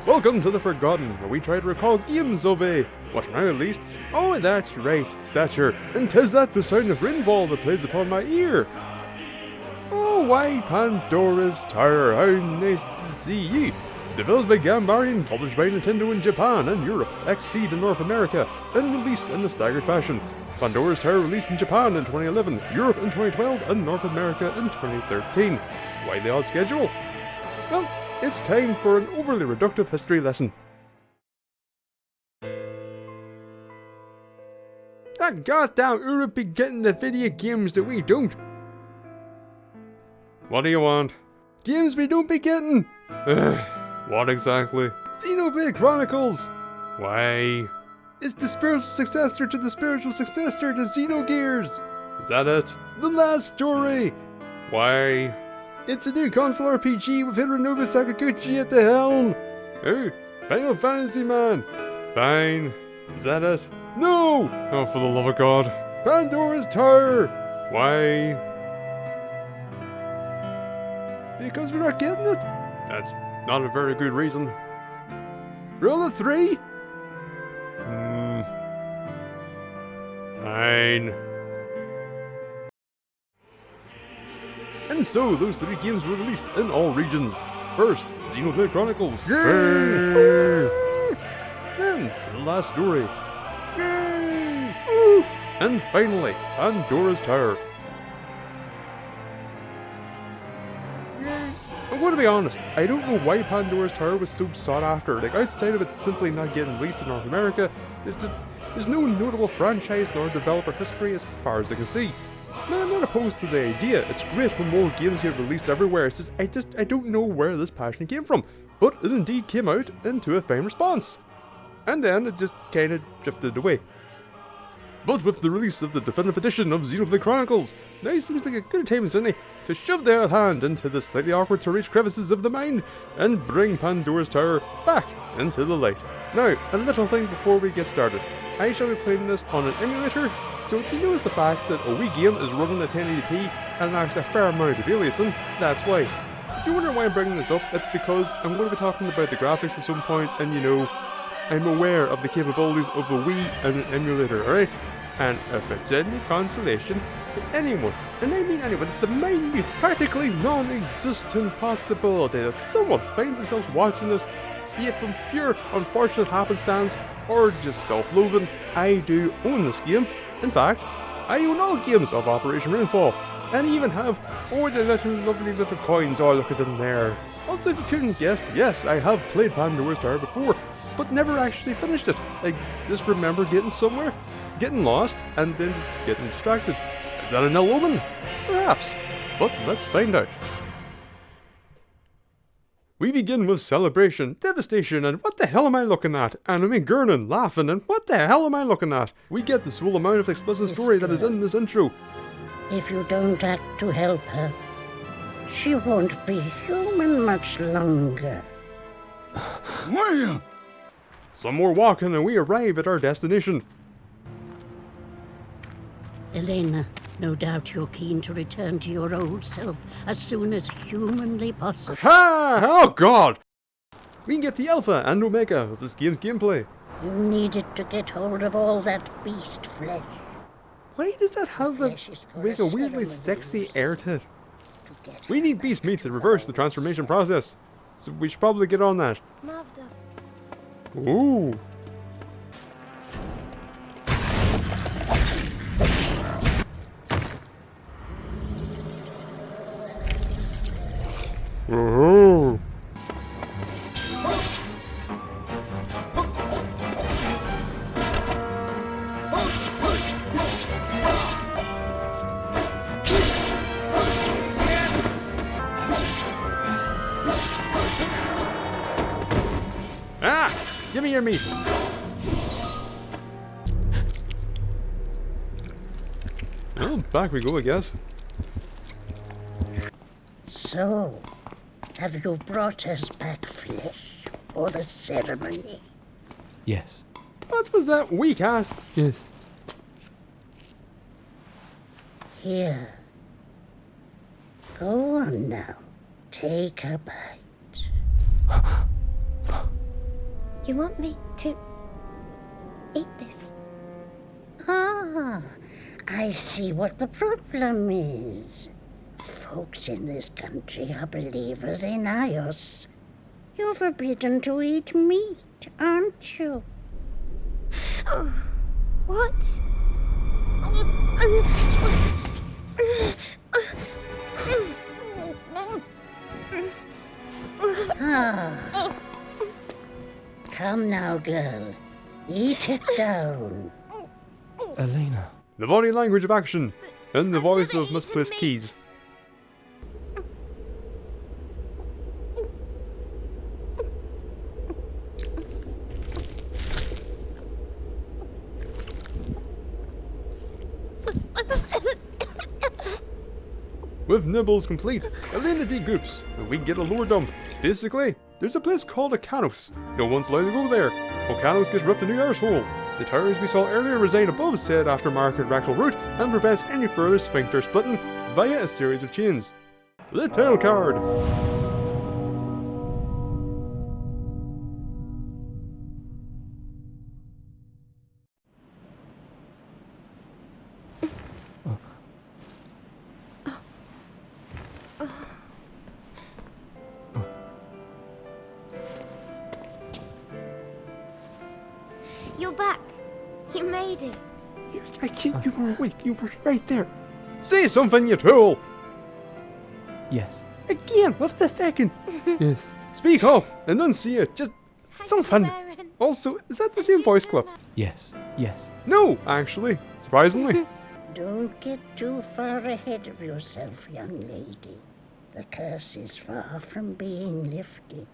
Welcome to the Forgotten, where we try to recall games of what now at least? Oh, that's right, Stature, and 'tis that the sound of Rainfall that plays upon my ear. Oh, why Pandora's Tower, how nice to see ye. Developed by Gambarian, published by Nintendo in Japan and Europe, XSEED in North America, and released in a staggered fashion. Pandora's Tower released in Japan in 2011, Europe in 2012, and North America in 2013. Why the odd schedule? Well, it's time for an overly reductive history lesson. That goddamn Europe be getting the video games that we don't. What do you want? Games we don't be getting! What exactly? Xenoblade Chronicles! Why? It's the spiritual successor to the spiritual successor to Xenogears! Is that it? The last story! Why? It's a new console RPG with Hironobu Sakaguchi at the helm! Oh, Final Fantasy man! Fine. Is that it? No! Oh, for the love of God. Pandora's Tower! Why? Because we're not getting it? That's not a very good reason. Roll of 3? Fine. And so, those 3 games were released in all regions. First, Xenoblade Chronicles. Yay! Then, The Last Story. Yay! And finally, Pandora's Tower. I'm going to be honest, I don't know why Pandora's Tower was so sought after. Like, outside of it simply not getting released in North America, there's no notable franchise nor developer history as far as I can see. Now, I'm not opposed to the idea. It's great when more games get released everywhere. It's just, I don't know where this passion came from. But it indeed came out into a fine response. And then it just kind of drifted away. But with the release of the definitive edition of Xenoblade Chronicles, now seems like a good time as any to shove their hand into the slightly awkward to reach crevices of the mind and bring Pandora's Tower back into the light. Now, a little thing before we get started. I shall be playing this on an emulator, so if you notice the fact that a Wii game is running at 1080p and there's a fair amount of aliasing, that's why. If you wonder why I'm bringing this up, it's because I'm going to be talking about the graphics at some point, and you know, I'm aware of the capabilities of a Wii and an emulator, alright? And if it's any consolation to anyone, and I mean anyone, it's the minute, practically non-existent possibility that someone finds themselves watching this, be it from pure unfortunate happenstance or just self-loathing, I do own this game. In fact, I own all games of Operation Rainfall, and even have all the lovely little coins. Oh, look at them there. Also, if you couldn't guess, yes, I have played Pandora's Tower before, but never actually finished it. I just remember getting somewhere, getting lost, and then just getting distracted. Is that an ill omen? Perhaps. But let's find out. We begin with celebration, devastation, and what the hell am I looking at? Anime gurning, laughing, and what the hell am I looking at? We get the full amount of explicit story that is in this intro. If you don't act to help her, she won't be human much longer. Some more walking and we arrive at our destination. Elena, no doubt you're keen to return to your old self as soon as humanly possible. Ha! Oh god! We can get the alpha and omega of this game's gameplay. You needed to get hold of all that beast flesh. Why does that have a weirdly sexy air to it? We need beast meat to reverse the transformation process, so we should probably get on that. Ooh. Ooh. Ah! Give me your meat! Well, back we go, I guess. So, have you brought us back flesh for the ceremony? Yes. What was that weak ass? Yes. Here. Go on now. Take a bite. You want me to eat this? Ah, I see what the problem is. Folks in this country are believers in Ios. You're forbidden to eat meat, aren't you? Oh, what? Ah. Come now, girl. Eat it down. Elena. The body language of action, and the voice of misplaced keys. With nibbles complete, Elena degoops, and we get a lower dump. Basically, there's a place called a Canos. No one's allowed to go there. Well, Canos gets ripped a new arsehole. The towers we saw earlier reside above said aftermarket rectal route and prevents any further sphincter splitting via a series of chains. The tail card. You're back. You made it. You were awake. You were right there. Say something, you tool! Yes. Again, what the feckin'? Yes. Speak up, enunciate, just something. Baron. Also, is that the same voice clip? Yes. Yes. No, actually, surprisingly. Don't get too far ahead of yourself, young lady. The curse is far from being lifted.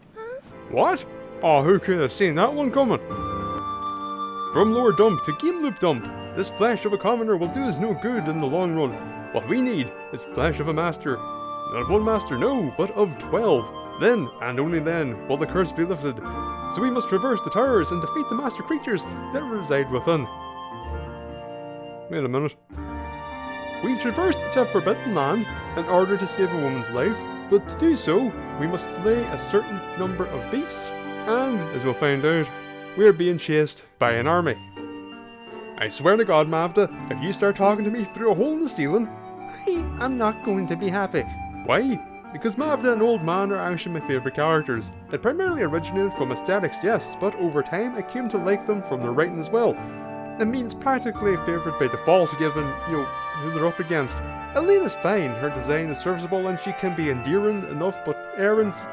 What? Oh, who could have seen that one coming? From lower dump to game loop dump, this flesh of a commoner will do us no good in the long run. What we need is flesh of a master. Not of one master, no, but of 12. Then, and only then, will the curse be lifted. So we must traverse the towers and defeat the master creatures that reside within. Wait a minute. We've traversed to Forbidden Land in order to save a woman's life, but to do so, we must slay a certain number of beasts, and, as we'll find out, we're being chased by an army. I swear to God, Mavda, if you start talking to me through a hole in the ceiling, I am not going to be happy. Why? Because Mavda and Old Man are actually my favourite characters. It primarily originated from aesthetics, yes, but over time I came to like them from their writing as well. It means practically a favourite by default given, who they're up against. Elena's fine, her design is serviceable and she can be endearing enough, but Aaron's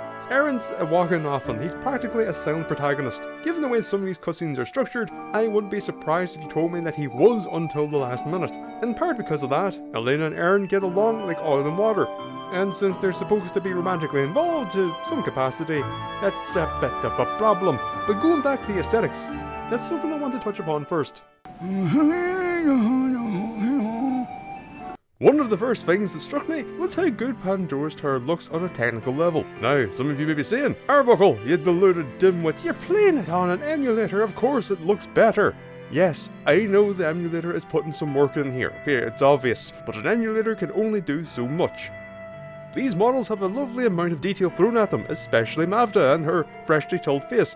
a walking nothing. He's practically a silent protagonist. Given the way some of these cutscenes are structured, I wouldn't be surprised if you told me that he was until the last minute. In part because of that, Elena and Aaron get along like oil and water. And since they're supposed to be romantically involved to some capacity, that's a bit of a problem. But going back to the aesthetics, that's something I want to touch upon first. One of the first things that struck me was how good Pandora's Tower looks on a technical level. Now, some of you may be saying, Arebuckle, you deluded dimwit, you're playing it on an emulator, of course it looks better. Yes, I know the emulator is putting some work in here, okay, it's obvious, but an emulator can only do so much. These models have a lovely amount of detail thrown at them, especially Mavda and her freshly tilled face.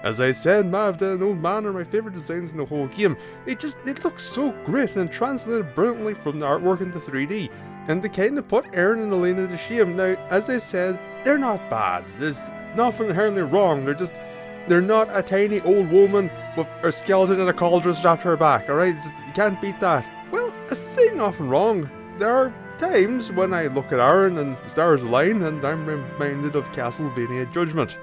As I said, Mavda and Old Man are my favourite designs in the whole game. They look so great and translated brilliantly from the artwork into 3D. And they kind of put Aaron and Elena to shame. Now, as I said, they're not bad. There's nothing inherently wrong. They're not a tiny old woman with a skeleton and a cauldron strapped to her back, alright? You can't beat that. Well, I say nothing wrong. There are times when I look at Aaron and the stars align and I'm reminded of Castlevania Judgment.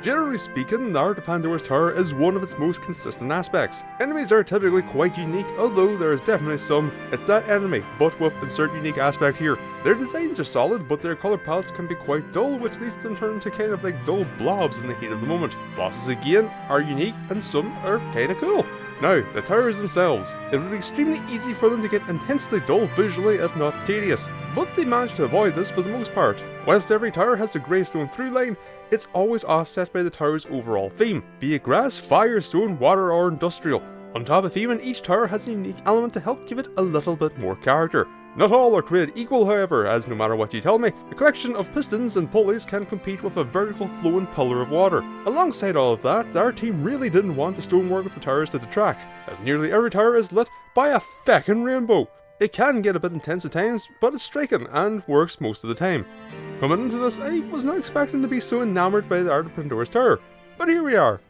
Generally speaking, the art of Pandora's Tower is one of its most consistent aspects. Enemies are typically quite unique, although there is definitely some, it's that enemy, but with insert unique aspect here. Their designs are solid, but their colour palettes can be quite dull, which leads them to turn into kind of like dull blobs in the heat of the moment. Bosses again are unique, and some are kinda cool. Now, the towers themselves. It would be extremely easy for them to get intensely dull visually, if not tedious, but they manage to avoid this for the most part. Whilst every tower has a grey stone through line, it's always offset by the tower's overall theme, be it grass, fire, stone, water or industrial. On top of theming, each tower has a unique element to help give it a little bit more character. Not all are created equal, however, as no matter what you tell me, a collection of pistons and pulleys can compete with a vertical flowing pillar of water. Alongside all of that, our team really didn't want the stonework of the towers to detract, as nearly every tower is lit by a feckin' rainbow. It can get a bit intense at times, but it's striking and works most of the time. Coming into this, I was not expecting to be so enamoured by the art of Pandora's Tower, but here we are.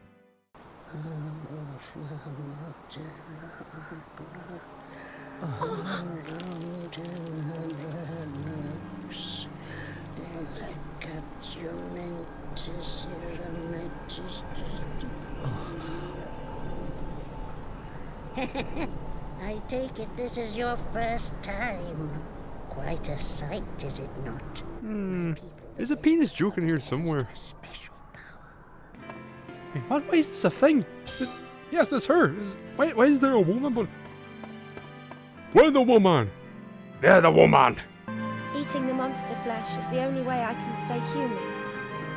I take it this is your first time. Quite a sight, is it not? There's a penis joke in here somewhere. Special power. Hey, why is this a thing? Yes, it's her. Why is there a woman? But where the woman? There's the woman. Eating the monster flesh is the only way I can stay human.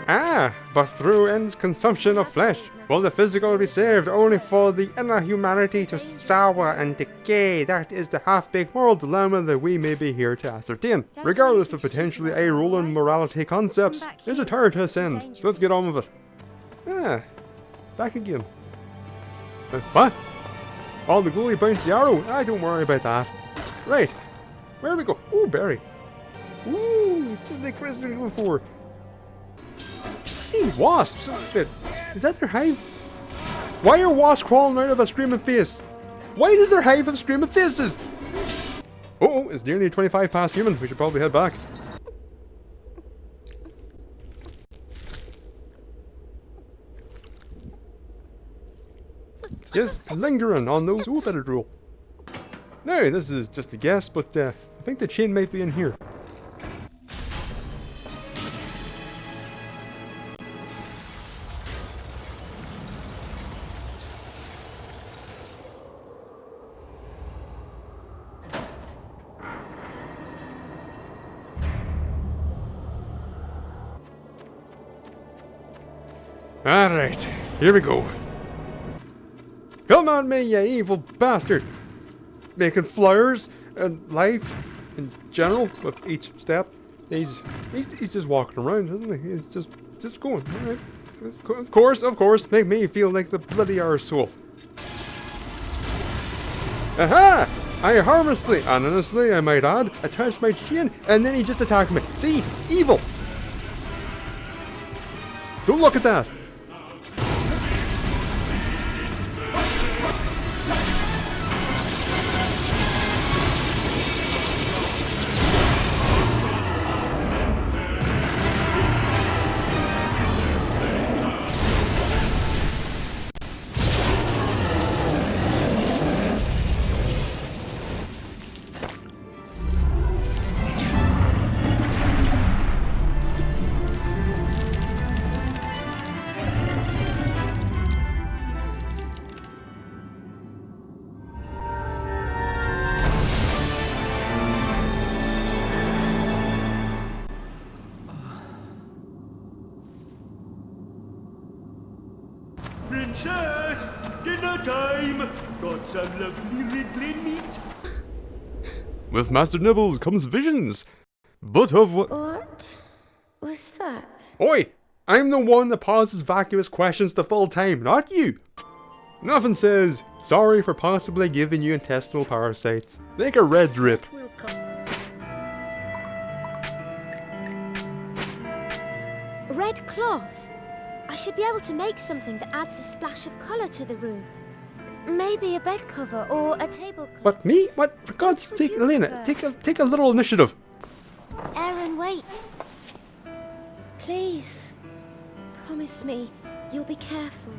Ah, but through ends consumption of flesh, will the physical be saved only for the inner humanity to sour and decay? That is the half-baked moral dilemma that we may be here to ascertain. Regardless of potentially a-rolling morality concepts, there's a tower to ascend, so let's get on with it. Ah, back again. What? Oh, the glowy bouncy arrow? Ah, don't worry about that. Right, where do we go? Ooh, berry. Ooh, it's just like Chris did before. Hey, wasps! Is that their hive? Why are wasps crawling out of a screaming face? Why does their hive have screaming faces? Oh, it's nearly 25 past human. We should probably head back. Just lingering on those. Oh, better drool. Now, this is just a guess, but I think the chain might be in here. Alright, here we go. Come on me, you evil bastard! Making flowers and life in general with each step. He's just walking around, isn't he? He's just going. Alright. Of course, make me feel like the bloody arsehole. Aha! I harmlessly, and honestly I might add, attached my chain and then he just attacked me. See? Evil! Don't look at that! Princess, dinner time! Got some lovely riddling meat? With Master Nibbles comes visions, but of what? What was that? Oi! I'm the one that pauses vacuous questions the full time, not you! Nothing says, sorry for possibly giving you intestinal parasites. Like a red drip. Red cloth. I should be able to make something that adds a splash of colour to the room. Maybe a bed cover or a tablecloth. What, me? What? For God's sake, Elena, take a little initiative. Aaron, wait. Please. Promise me you'll be careful.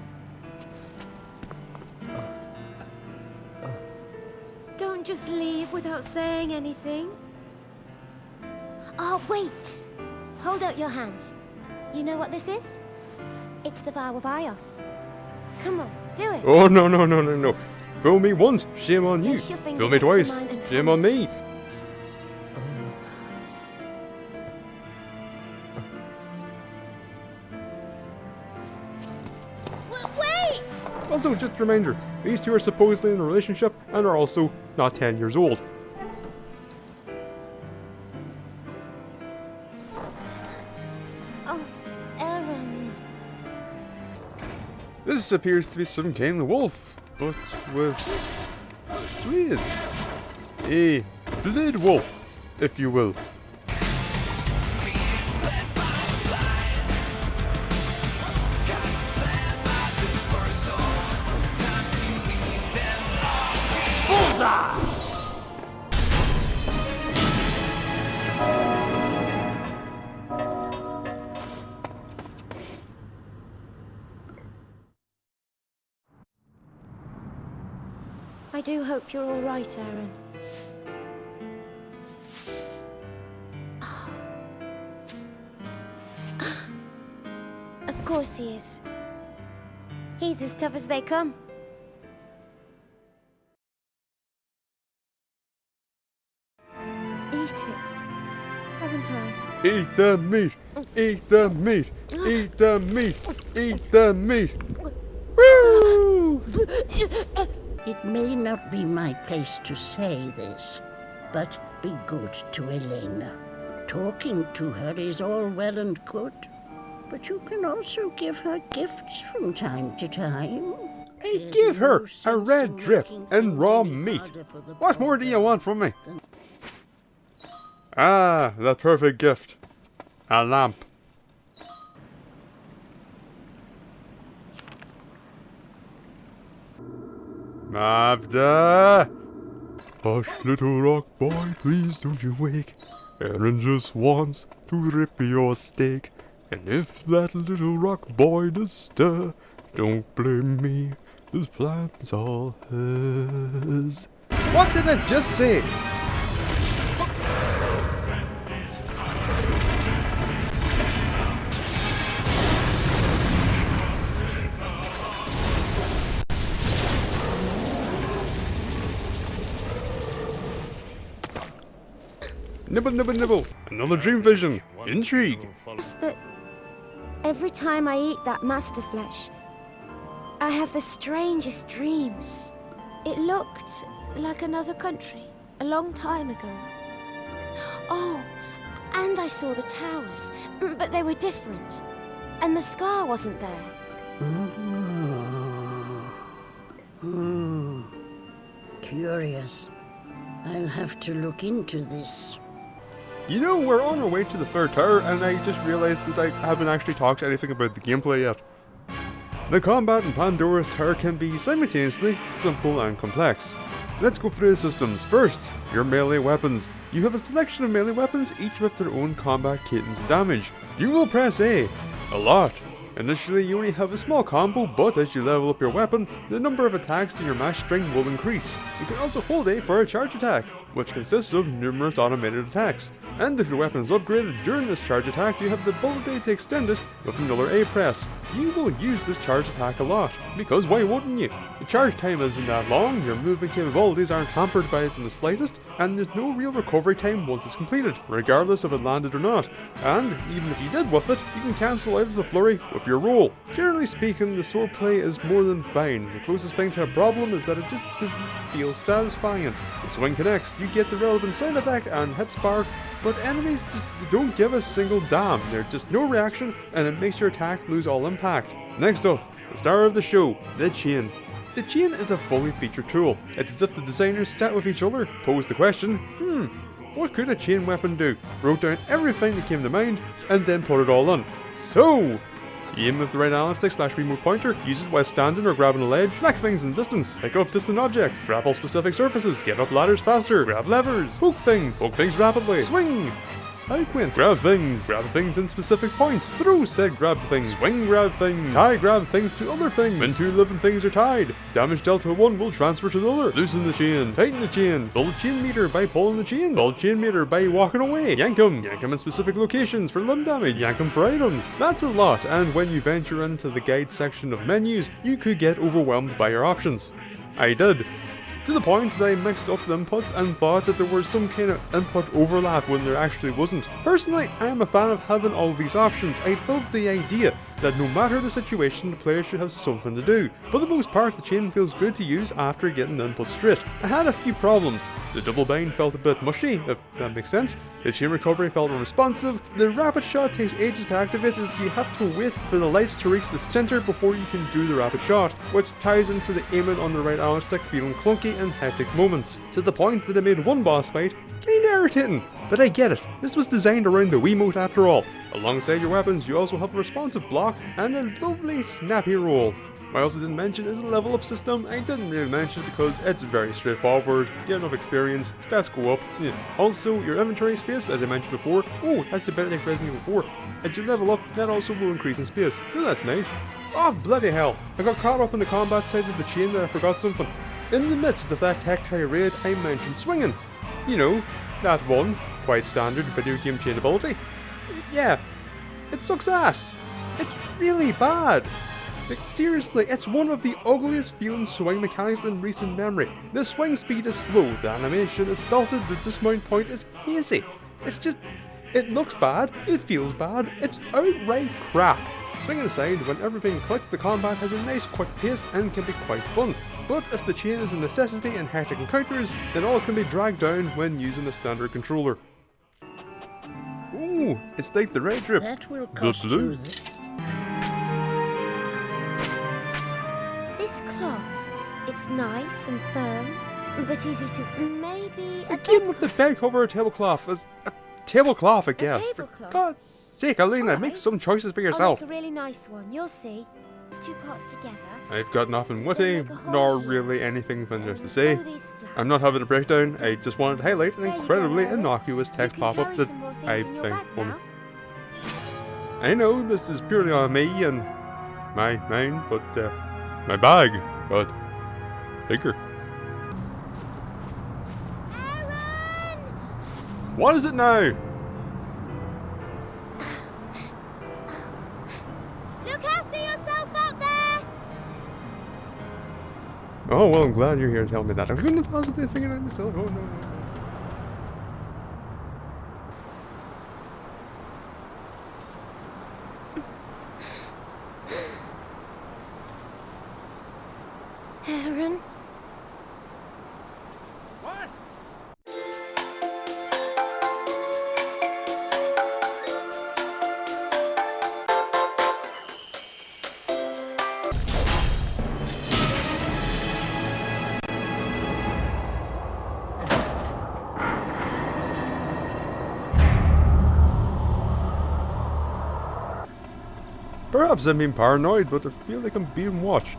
Don't just leave without saying anything. Oh, wait. Hold out your hand. You know what this is? It's the vow of Ios. Come on, do it. Oh, no. Fool me once, shame on you. Place your finger Fool me next to twice, mine and shame on me. Wait! Also, just a reminder, these two are supposedly in a relationship and are also not 10 years old. This appears to be some kind of wolf, but with blades. A blade wolf, if you will. I do hope you're all right, Aaron. Of course he is. He's as tough as they come. Eat it, haven't I? Eat the meat! Eat the meat! Eat the meat! Eat the meat! Woo! It may not be my place to say this, but be good to Elena. Talking to her is all well and good, but you can also give her gifts from time to time. I give her a red drip and raw meat. What more do you want from me? Ah, that perfect gift. A lamp. Mavda! Hush, little rock boy, please don't you wake. Aaron just wants to rip your steak. And if that little rock boy does stir, don't blame me, this plan's all hers. What did I just say? Nibble, nibble, nibble. Another dream vision. Intrigue. Just that every time I eat that master flesh, I have the strangest dreams. It looked like another country, a long time ago. Oh, and I saw the towers, but they were different. And the scar wasn't there. Curious. I'll have to look into this. You know, we're on our way to the third tower, and I just realized that I haven't actually talked anything about the gameplay yet. The combat in Pandora's tower can be simultaneously simple and complex. Let's go through the systems. First, your melee weapons. You have a selection of melee weapons, each with their own combat cadence and damage. You will press A lot. Initially, you only have a small combo, but as you level up your weapon, the number of attacks in your mash string will increase. You can also hold A for a charge attack, which consists of numerous automated attacks. And if your weapon is upgraded during this charge attack, you have the ability to extend it with another A press. You will use this charge attack a lot, because why wouldn't you? The charge time isn't that long, your movement capabilities aren't hampered by it in the slightest, and there's no real recovery time once it's completed, regardless if it landed or not. And even if you did whiff it, you can cancel out of the flurry with your roll. Generally speaking, the swordplay is more than fine. The closest thing to a problem is that it just doesn't feel satisfying. The swing connects, you get the relevant sound effect and hit spark, but enemies just don't give a single damn. They're just no reaction, and it makes your attack lose all impact. Next up, the star of the show, the chain. The chain is a fully featured tool. It's as if the designers sat with each other, posed the question, what could a chain weapon do? Wrote down everything that came to mind, and then put it all on. So, aim with the right analytic / remote pointer, use it while standing or grabbing a ledge, smack things in distance, pick up distant objects, grapple specific surfaces, get up ladders faster, grab levers, poke things rapidly, swing, high quint, grab things in specific points, throw said grab things, swing grab things, tie grab things to other things, when two living things are tied, damage dealt to one will transfer to the other, loosen the chain, tighten the chain, build chain meter by pulling the chain, build chain meter by walking away, yank 'em in specific locations for limb damage, yank 'em for items. That's a lot, and when you venture into the guide section of menus, you could get overwhelmed by your options. I did. To the point that I mixed up the inputs and thought that there was some kind of input overlap when there actually wasn't. Personally, I am a fan of having all these options. I love the idea. that no matter the situation, the player should have something to do. For the most part, the chain feels good to use after getting the input straight. I had a few problems. The double bind felt a bit mushy, if that makes sense. The chain recovery felt unresponsive. The rapid shot takes ages to activate as you have to wait for the lights to reach the center before you can do the rapid shot, which ties into the aiming on the right analog stick feeling clunky in hectic moments, to the point that it made one boss fight kinda irritating. But I get it, this was designed around the Wiimote after all. Alongside your weapons, you also have a responsive block and a lovely snappy roll. What I also didn't mention is the level up system. I didn't really mention it because it's very straightforward, get enough experience, stats go up. Yeah. Also, your inventory space, as I mentioned before, that's a bit like Resident Evil 4. As you level up, that also will increase in space, so that's nice. Oh bloody hell, I got caught up in the combat side of the chain that I forgot something. In the midst of that tech tirade, I mentioned swinging. You know, that one, quite standard video game chain ability. Yeah, it sucks ass. It's really bad. Like, seriously, it's one of the ugliest feeling swing mechanics in recent memory. The swing speed is slow, the animation is stilted, the dismount point is hazy. It's just, it looks bad, it feels bad, it's outright crap. Swinging aside, when everything clicks, the combat has a nice quick pace and can be quite fun. But if the chain is a necessity in hectic encounters, then all can be dragged down when using a standard controller. Ooh, it's like the red drip. That will cost you. This cloth, it's nice and firm, but easy to maybe A game with the bed cover tablecloth is a tablecloth, I guess. tablecloth? For God's sake, Alina, make Alright. some choices for I'll yourself. make a really nice one. You'll see. It's 2 parts together. I've got nothing witty, Make a hole nor here. really anything finished to And say. sew these flaps. I'm not having a breakdown, I just wanted to highlight an There you go, incredibly Harry. innocuous You text can pop-up carry that some more things I in your think bag funny. now. I know this is purely on me and mine, but my bag got bigger. What is it now? Look after yourself out there! Oh well, I'm glad you're here to tell me that. I couldn't have possibly figured it out myself. Oh no. Aaron? Perhaps I'm being paranoid, but I feel like I'm being watched.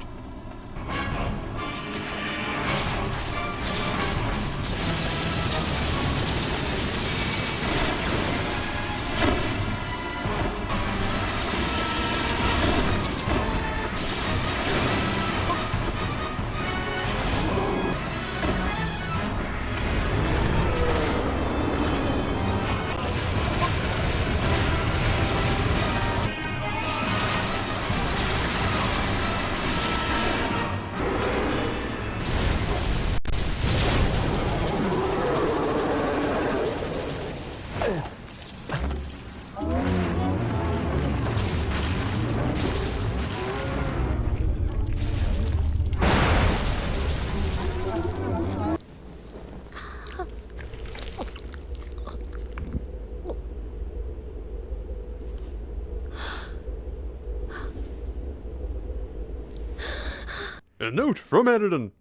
A note from editing.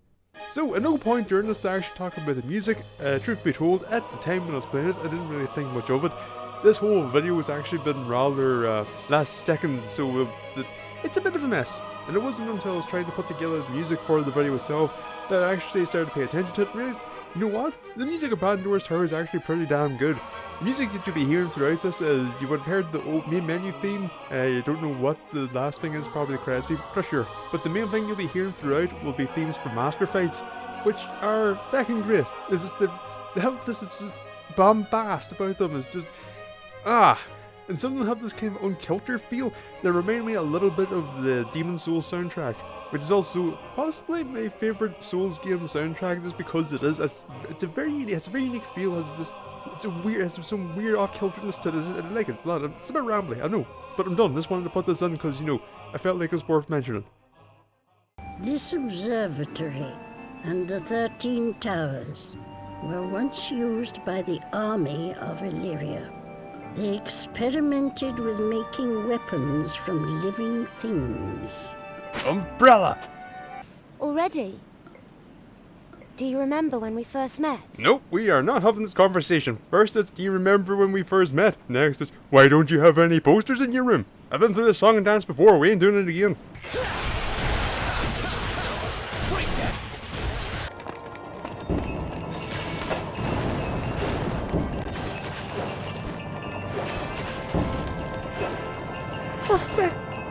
So, at no point during this I actually talk about the music. Truth be told, at the time when I was playing it, I didn't really think much of it. This whole video has actually been rather last second, so it's a bit of a mess. And it wasn't until I was trying to put together the music for the video itself that I actually started to pay attention to it and realized, you know what? The music of Pandora's Tower is actually pretty damn good. The music that you'll be hearing throughout this is, you would have heard the old main menu theme. I don't know what the last thing is, probably the credits theme, not sure. But the main thing you'll be hearing throughout will be themes from Master Fights, which are fucking great. This is just bombast about them. It's just, and some of them have this kind of uncultured feel that remind me a little bit of the Demon Souls soundtrack, which is also possibly my favorite Souls game soundtrack, just because it is. It's a very unique feel. Has some weird off-kilterness to this. I like it. It's a bit rambly, I know, but I'm done. Just wanted to put this in because I felt like it was worth mentioning. This observatory and the 13 towers were once used by the army of Illyria. They experimented with making weapons from living things. Umbrella! Already? Do you remember when we first met? Nope, we are not having this conversation. First it's, do you remember when we first met? Next is, why don't you have any posters in your room? I've been through this song and dance before, we ain't doing it again.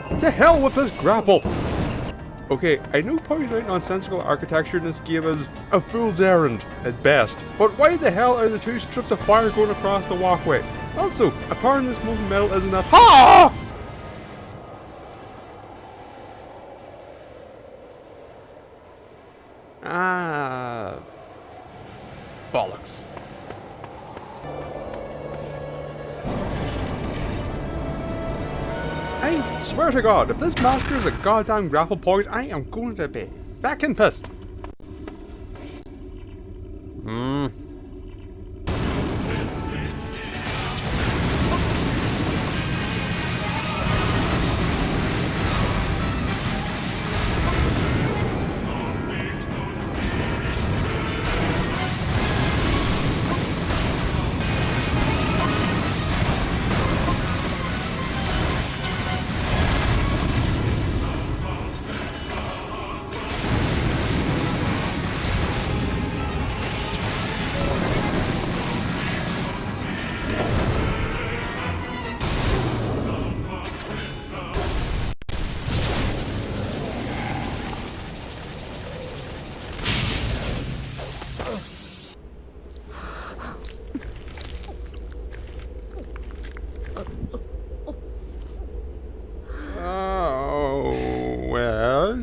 What the hell with this grapple? Okay, I know pointing out nonsensical architecture in this game is a fool's errand at best, but why the hell are there 2 strips of fire going across the walkway? Also, a part in this moving metal isn't that— HA! Bollocks. I swear to God, if this master is a goddamn grapple point, I am going to be fucking pissed.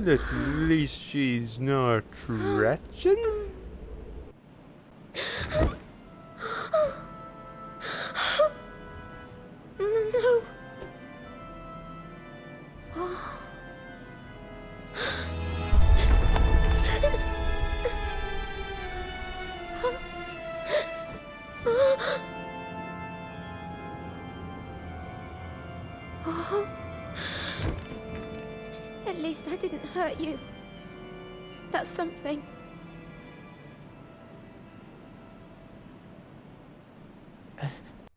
At least she's not retching? No. At least I didn't hurt you. That's something.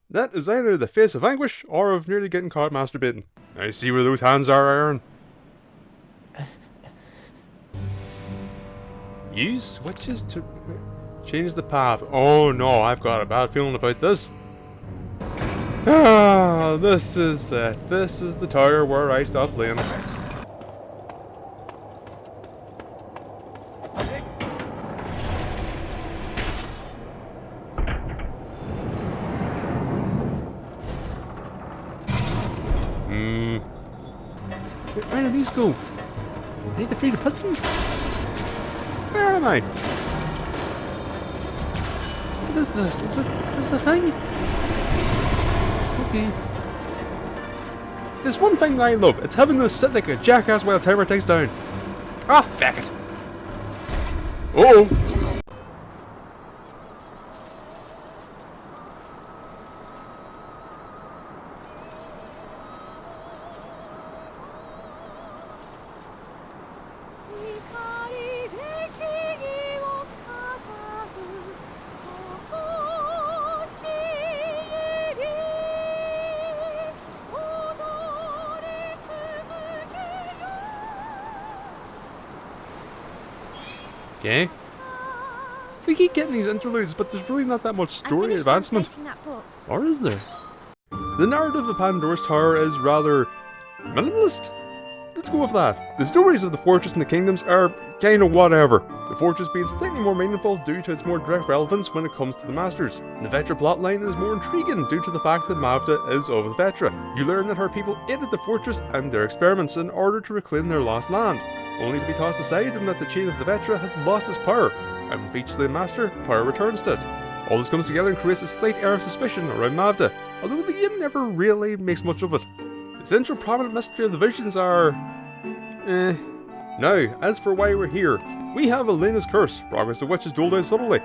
That is either the face of anguish or of nearly getting caught masturbating. I see where those hands are, Aaron. Use switches to change the path. Oh no, I've got a bad feeling about this. Ah, this is it. This is the tower where I stopped playing. Where do these go? I need to free the pistons. Where am I? What is this? Is this a thing? Okay. If there's one thing that I love, it's having this sit like a jackass while the timer takes down. Ah, fuck it. Uh oh. Okay. We keep getting these interludes, but there's really not that much story advancement. Or is there? The narrative of Pandora's Tower is rather minimalist. let's go with that. The stories of the fortress and the kingdoms are kinda whatever. The fortress being slightly more meaningful due to its more direct relevance when it comes to the Masters. The Vetra plotline is more intriguing due to the fact that Mavda is of the Vetra. You learn that her people aided the fortress and their experiments in order to reclaim their lost land, only to be tossed aside and that the chain of the Vetra has lost its power, and with each slain master, power returns to it. All this comes together and creates a slight air of suspicion around Mavda, although the game never really makes much of it. The central prominent mystery of the visions are... Now, as for why we're here, we have Elena's curse, progress of which is doled out subtly.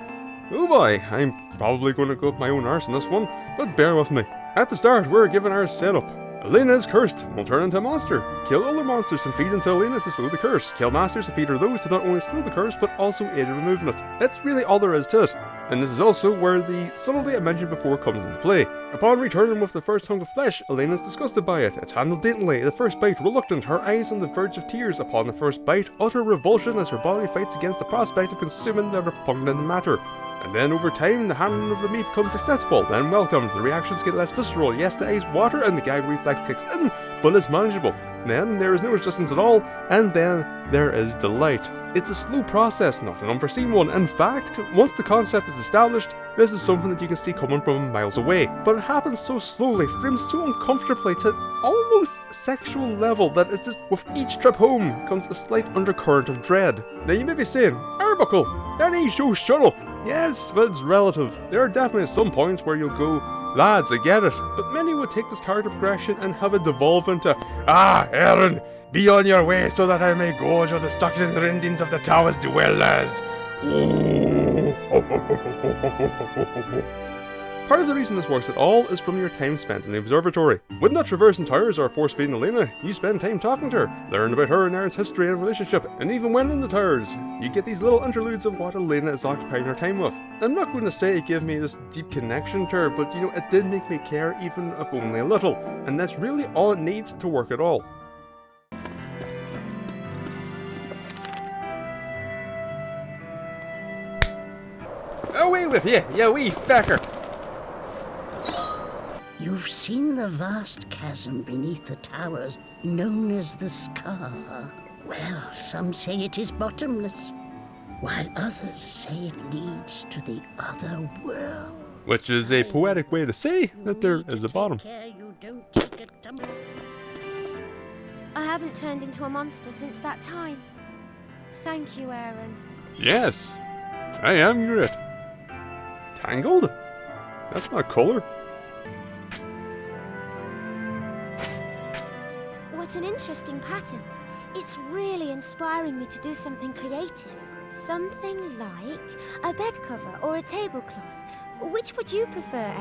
Oh boy, I'm probably going to go up my own arse in this one, but bear with me. At the start, we're given our setup. Elena is cursed, will turn into a monster. Kill other monsters and feed into Elena to slow the curse. Kill masters and feed her those to not only slow the curse, but also aid in removing it. That's really all there is to it. And this is also where the subtlety I mentioned before comes into play. Upon returning with the first hunk of flesh, Elena is disgusted by it. It's handled daintily, the first bite reluctant, her eyes on the verge of tears upon the first bite, utter revulsion as her body fights against the prospect of consuming the repugnant matter. And then over time, the handling of the meat becomes acceptable, then welcomed, the reactions get less visceral, yes the eyes water and the gag reflex kicks in, but it's manageable. Then there is no resistance at all, and then there is delight. It's a slow process, not an unforeseen one. In fact, once the concept is established, this is something that you can see coming from miles away. But it happens so slowly, framed so uncomfortably to almost sexual level that it's just with each trip home comes a slight undercurrent of dread. Now you may be saying, Arebuckle, that ain't so subtle. Yes, but it's relative. There are definitely some points where you'll go, lads, I get it, but many would take this character progression and have it devolve into, Aaron, be on your way so that I may go to the succulent rendings of the tower's dwellers. Part of the reason this works at all is from your time spent in the observatory. When not traversing towers or force-feeding Elena, you spend time talking to her, learn about her and Aaron's history and relationship, and even when in the towers, you get these little interludes of what Elena is occupying her time with. I'm not going to say it gave me this deep connection to her, but you know, it did make me care even if only a little, and that's really all it needs to work at all. Away with you, you wee fecker! You've seen the vast chasm beneath the towers, known as the Scar. Well, some say it is bottomless, while others say it leads to the other world. Which is a poetic way to say that there is a bottom. I haven't turned into a monster since that time. Thank you, Aaron. Yes, I am great. Tangled? That's not colour. What an interesting pattern. It's really inspiring me to do something creative. Something like a bed cover or a tablecloth. Which would you prefer,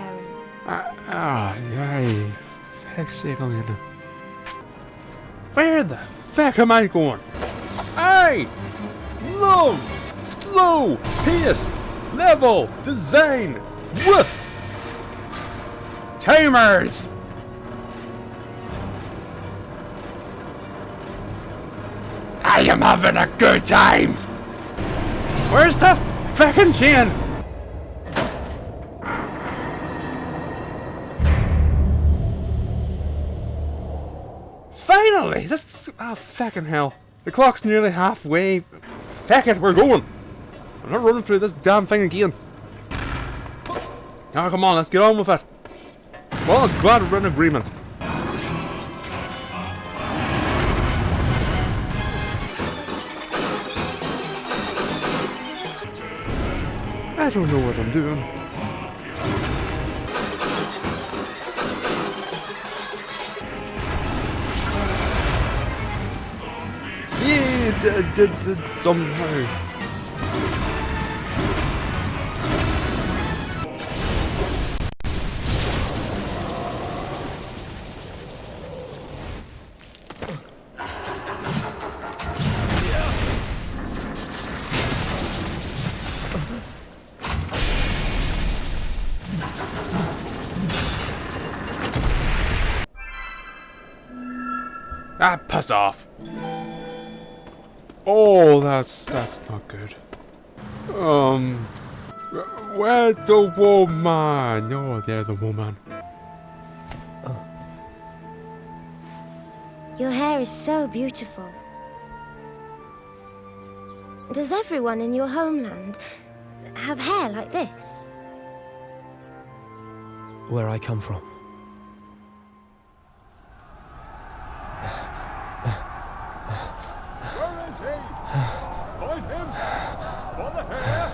Aaron? Feck's sake, Elena. Where the feck am I going? I love slow paced level design with timers. I am having a good time. Where's the feckin' chain? Finally! This. Oh, feckin' hell. The clock's nearly halfway. Feck it, we're going. I'm not running through this damn thing again. Oh, come on, let's get on with it. Well, I'm glad we're in agreement. I don't know what I'm doing. Yeah, did somehow. Piss off. Oh, that's not good. Where's the woman? Oh, there's the woman. Your hair is so beautiful. Does everyone in your homeland have hair like this? Where I come from. Where is he? Find him! For the hair!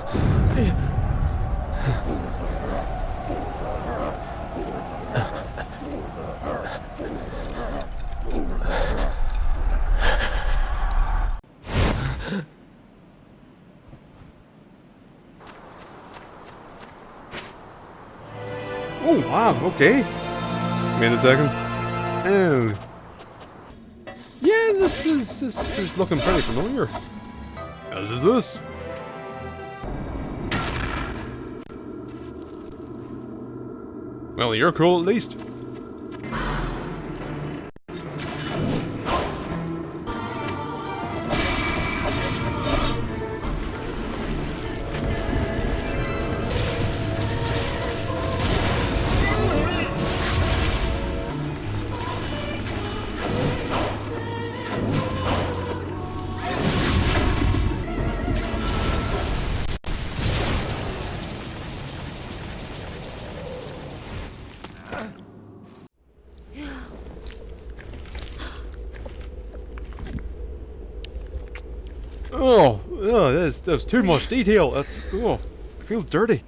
Oh wow, okay. Wait a second. Oh. Yeah, this is looking pretty familiar. As is this. Well, you're cool at least. That's too much detail. I feel dirty.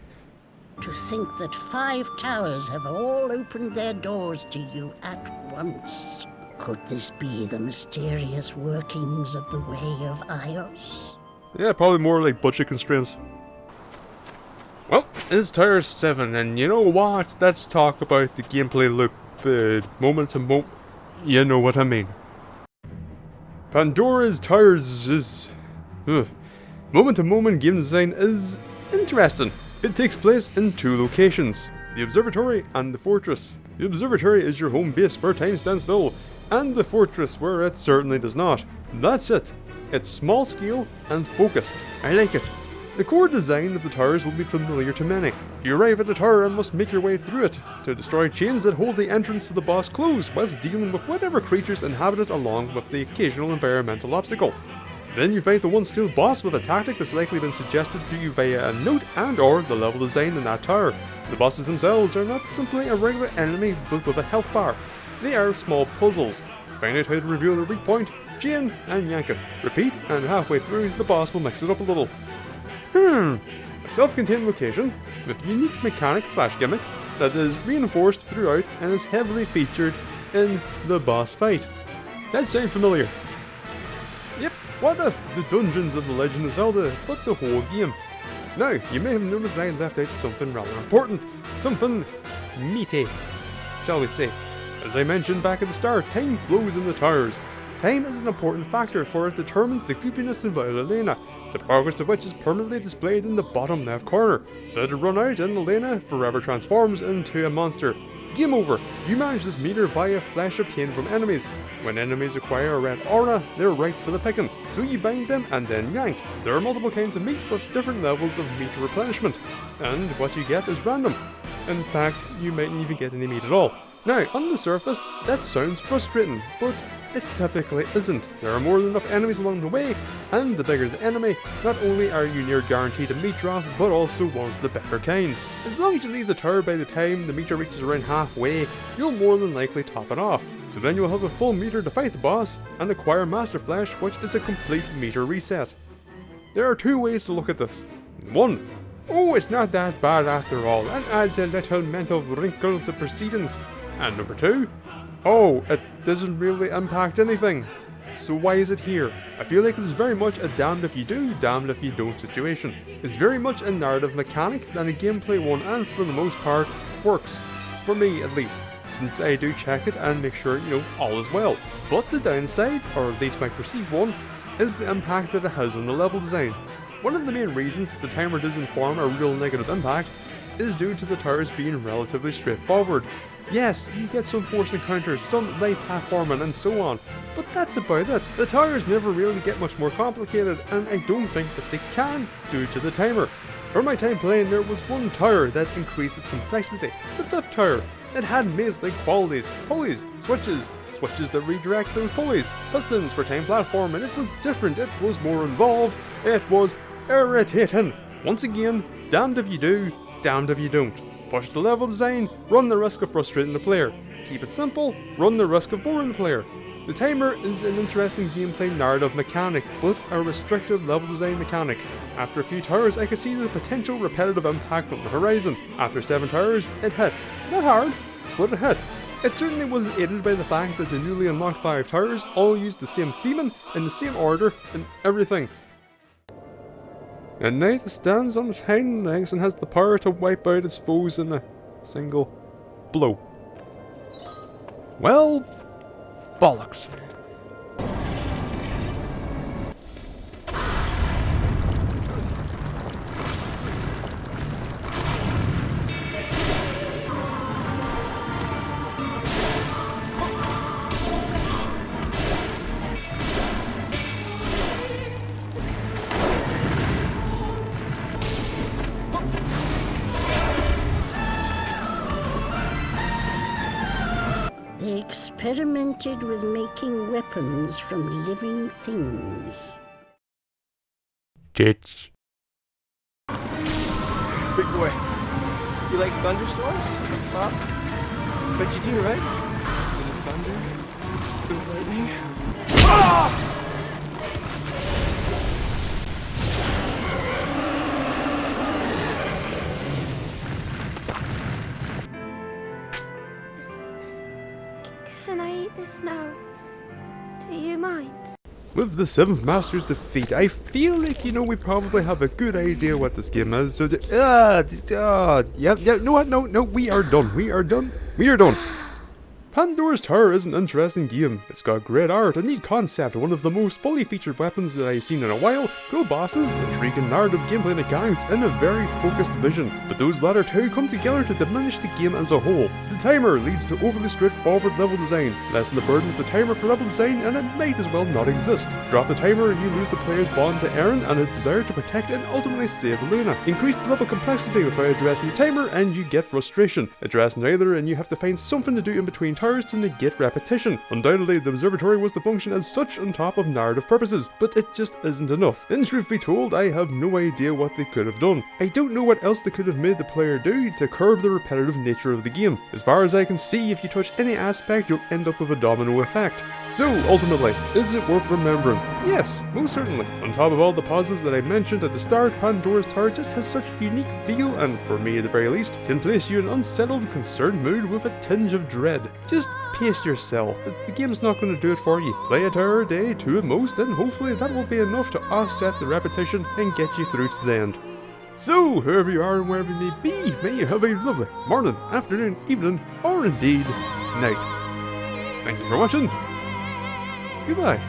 To think that 5 towers have all opened their doors to you at once. Could this be the mysterious workings of the way of Ios? Yeah, probably more like budget constraints. Well, it's Tower 7, and you know what? Let's talk about the gameplay loop, moment to moment. You know what I mean. Pandora's Towers is... moment-to-moment game design is interesting. It takes place in 2 locations, the observatory and the fortress. The observatory is your home base where time stands still, and the fortress where it certainly does not. That's it. It's small scale and focused. I like it. The core design of the towers will be familiar to many. You arrive at a tower and must make your way through it to destroy chains that hold the entrance to the boss closed, whilst dealing with whatever creatures inhabit it along with the occasional environmental obstacle. Then you fight the one steel boss with a tactic that's likely been suggested to you via a note and or the level design in that tower. The bosses themselves are not simply a regular enemy but with a health bar. They are small puzzles. Find out how to reveal the weak point, chain and yank it. Repeat, and halfway through the boss will mix it up a little. A self-contained location with unique mechanic / gimmick that is reinforced throughout and is heavily featured in the boss fight. That sounds familiar. Yep, what if the dungeons of The Legend of Zelda, but the whole game? Now, you may have noticed that I left out something rather important, something meaty, shall we say. As I mentioned back at the start, time flows in the towers. Time is an important factor for it determines the goopiness of Elena, the progress of which is permanently displayed in the bottom left corner. Let it run out and Elena forever transforms into a monster. Game over. You manage this meter via flesh obtained from enemies. When enemies acquire a red aura, they're ripe for the picking, so you bind them and then yank. There are multiple kinds of meat with different levels of meat replenishment, and what you get is random. In fact, you mightn't even get any meat at all. Now, on the surface, that sounds frustrating, but it typically isn't. There are more than enough enemies along the way, and the bigger the enemy, not only are you near guaranteed a meat drop, but also one of the better kinds. As long as you leave the tower by the time the meter reaches around halfway, you'll more than likely top it off. So then you'll have a full meter to fight the boss, and acquire Master Flesh, which is a complete meter reset. There are 2 ways to look at this. 1. Oh, it's not that bad after all, and adds a little mental wrinkle to proceedings. And number 2. Oh, it doesn't really impact anything. So why is it here? I feel like this is very much a damned if you do, damned if you don't situation. It's very much a narrative mechanic than a gameplay one, and for the most part, works. For me at least, since I do check it and make sure, all is well. But the downside, or at least my perceived one, is the impact that it has on the level design. One of the main reasons that the timer doesn't form a real negative impact is due to the towers being relatively straightforward. Yes, you get some forced encounters, some light platforming and so on, but that's about it. The towers never really get much more complicated, and I don't think that they can due to the timer. For my time playing, there was one tower that increased its complexity, the 5th tower. It had maze-like qualities, pulleys, switches, switches that redirect those pulleys, pistons for time platforming. It was different, it was more involved, it was irritating. Once again, damned if you do, damned if you don't. Push the level design, run the risk of frustrating the player. Keep it simple, run the risk of boring the player. The timer is an interesting gameplay narrative mechanic, but a restrictive level design mechanic. After a few towers, I could see the potential repetitive impact on the horizon. After 7 towers, it hit. Not hard, but it hit. It certainly wasn't aided by the fact that the newly unlocked 5 towers all used the same theming, in the same order, and everything. A knight stands on his hind legs and has the power to wipe out his foes in a single blow. Well, bollocks. They experimented with making weapons from living things. Tits. Big boy, you like thunderstorms? Huh? Bet you do, right? Little thunder, little lightning. Ah! Can I eat this now? Do you mind? With the 7th Master's defeat, I feel like, we probably have a good idea what this game is. So, no, we are done. Pandora's Tower is an interesting game. It's got great art, a neat concept, one of the most fully featured weapons that I've seen in a while, cool bosses, intriguing narrative gameplay mechanics, and a very focused vision. But those latter two come together to diminish the game as a whole. The timer leads to overly straightforward level design, lessen the burden of the timer for level design, and it might as well not exist. Drop the timer and you lose the player's bond to Eren and his desire to protect and ultimately save Elena. Increase the level complexity without addressing the timer and you get frustration. Address neither and you have to find something to do in between towers to negate repetition. Undoubtedly, the observatory was to function as such on top of narrative purposes, but it just isn't enough. In truth be told, I have no idea what they could have done. I don't know what else they could have made the player do to curb the repetitive nature of the game. As far as I can see, if you touch any aspect, you'll end up with a domino effect. So, ultimately, is it worth remembering? Yes, most certainly. On top of all the positives that I mentioned at the start, Pandora's Tower just has such a unique feel and, for me at the very least, can place you in an unsettled, concerned mood with a tinge of dread. Just pace yourself. The game's not going to do it for you. Play a tower a day, 2 at most, and hopefully that will be enough to offset the repetition and get you through to the end. So, whoever you are and wherever you may be, may you have a lovely morning, afternoon, evening, or indeed, night. Thank you for watching. Goodbye.